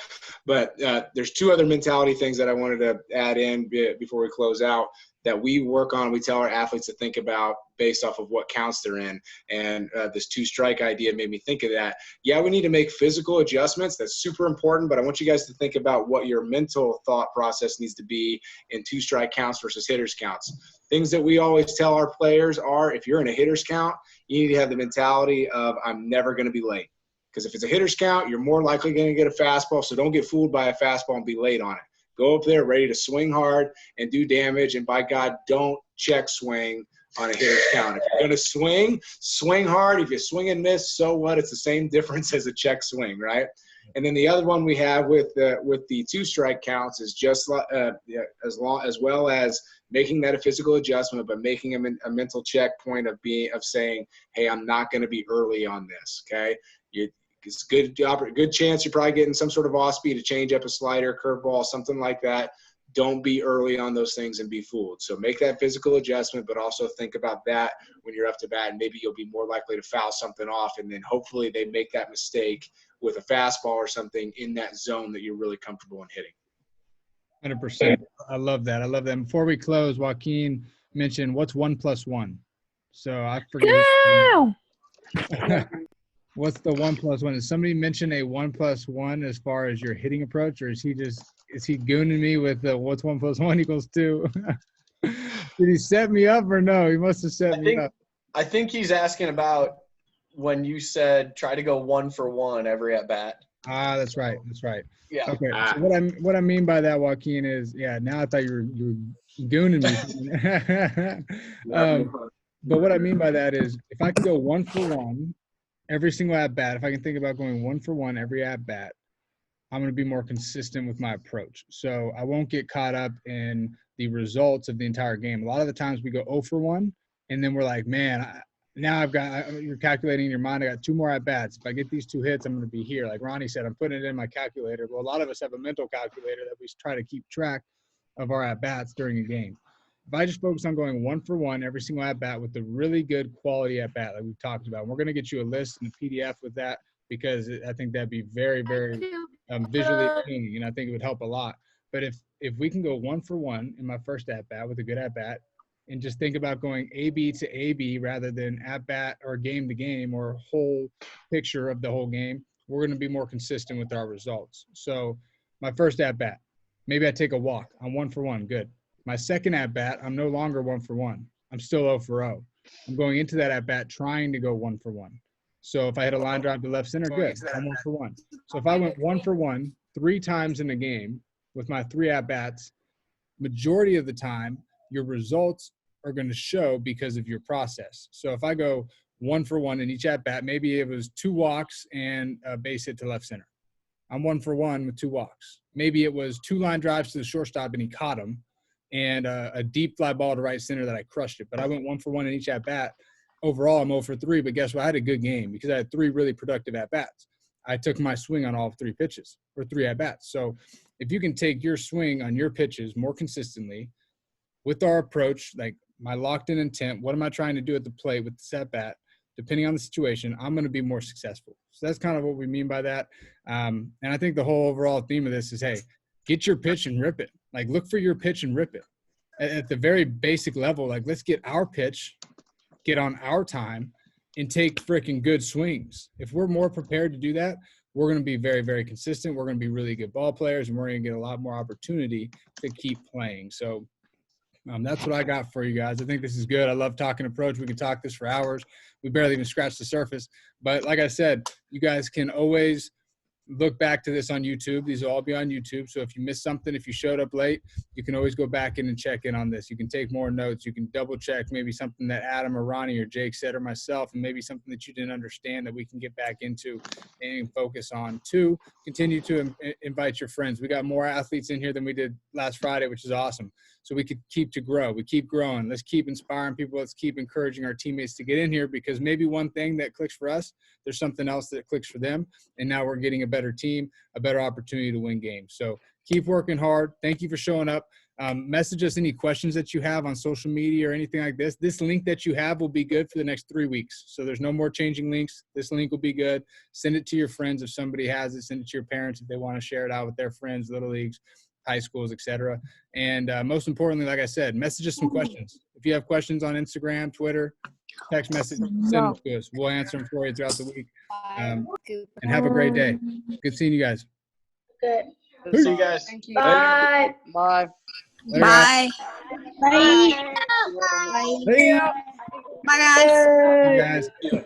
But there's 2 other mentality things that I wanted to add in before we close out that we work on. We tell our athletes to think about based off of what counts they're in. And this 2-strike idea made me think of that. Yeah, we need to make physical adjustments. That's super important, but I want you guys to think about what your mental thought process needs to be in 2-strike counts versus hitters counts. Things that we always tell our players are, if you're in a hitters count, you need to have the mentality of, I'm never going to be late. Because if it's a hitters count, you're more likely going to get a fastball, so don't get fooled by a fastball and be late on it. Go up there ready to swing hard and do damage, and by God, don't check swing on a hitter's count. If you're going to swing hard. If you swing and miss, so what? It's the same difference as a check swing, right? And then the other one we have with the 2-strike counts is just as well as making that a physical adjustment, but making a mental check point of saying, hey, I'm not going to be early on this, okay? It's a good chance you're probably getting some sort of off speed, a change up, a slider, curveball, something like that. Don't be early on those things and be fooled. So make that physical adjustment, but also think about that when you're up to bat, and maybe you'll be more likely to foul something off, and then hopefully they make that mistake with a fastball or something in that zone that you're really comfortable in hitting. 100%. I love that. Before we close, Joaquin mentioned what's 1 + 1. So I forget. What's the 1 + 1? Did somebody mention a 1 + 1 as far as your hitting approach, or is he gooning me with the what's 1 + 1 = 2? Did he set me up or no? He must have set me up. I think he's asking about when you said try to go 1 for 1 every at bat. Ah, that's right. Yeah. Okay. So what I mean by that, Joaquin, is now I thought you were gooning me. But what I mean by that is if I can go 1 for 1 every single at bat, if I can think about going 1 for 1 every at bat, I'm going to be more consistent with my approach. So I won't get caught up in the results of the entire game. A lot of the times we go 0 for 1, and then we're like, man, now you're calculating in your mind, I got 2 more at bats. If I get these 2 hits, I'm going to be here. Like Ronnie said, I'm putting it in my calculator. Well, a lot of us have a mental calculator that we try to keep track of our at bats during a game. If I just focus on going 1 for 1 every single at bat with the really good quality at bat like we've talked about, we're going to get you a list and a PDF with that because I think that'd be very, very visually appealing, and I think it would help a lot. But if we can go 1 for 1 in my first at bat with a good at bat, and just think about going AB to AB rather than at bat or game to game or whole picture of the whole game, we're going to be more consistent with our results. So my first at bat, maybe I take a walk. I'm 1 for 1, good. My second at bat, I'm no longer 1 for 1. I'm still 0 for 0. I'm going into that at bat trying to go 1 for 1. So if I hit a line drive to left center, good. I'm 1 for 1. So if I went 1 for 1 3 times in a game with my 3 at bats, majority of the time your results are going to show because of your process. So if I go 1 for 1 in each at bat, maybe it was 2 walks and a base hit to left center. I'm 1 for 1 with 2 walks. Maybe it was 2 line drives to the shortstop and he caught them, and a deep fly ball to right center that I crushed it. But I went 1 for 1 in each at bat. Overall, I'm 0 for 3. But guess what? I had a good game because I had 3 really productive at bats. I took my swing on all 3 pitches or 3 at bats. So if you can take your swing on your pitches more consistently with our approach, like my locked in intent, what am I trying to do at the plate with the at bat? Depending on the situation, I'm going to be more successful. So that's kind of what we mean by that. And I think the whole overall theme of this is, hey, get your pitch and rip it. Like, look for your pitch and rip it. At the very basic level, like, let's get our pitch, get on our time, and take freaking good swings. If we're more prepared to do that, we're going to be very, very consistent. We're going to be really good ball players, and we're going to get a lot more opportunity to keep playing. So that's what I got for you guys. I think this is good. I love talking approach. We can talk this for hours. We barely even scratched the surface. But like I said, you guys can always look back to this on YouTube. These will all be on YouTube. So if you missed something, if you showed up late, you can always go back in and check in on this. You can take more notes. You can double check maybe something that Adam or Ronnie or Jake said or myself, and maybe something that you didn't understand that we can get back into and focus on. 2, continue to invite your friends. We got more athletes in here than we did last Friday, which is awesome. So we could keep to grow. We keep growing. Let's keep inspiring people. Let's keep encouraging our teammates to get in here, because maybe one thing that clicks for us, there's something else that clicks for them. And now we're getting a better team, a better opportunity to win games. So keep working hard. Thank you for showing up. Message us any questions that you have on social media or anything like this. This link that you have will be good for the next 3 weeks. So there's no more changing links. This link will be good. Send it to your friends if somebody has it. Send it to your parents if they want to share it out with their friends, little leagues, high schools, etc. And most importantly, like I said, message us some questions. If you have questions on Instagram, Twitter, text message, send them to us. We'll answer them for you throughout the week. And have a great day. Good seeing you guys. Good. See you guys. Thank you. Bye. Bye. Later, guys. Bye. Bye. Bye, guys. Bye, guys.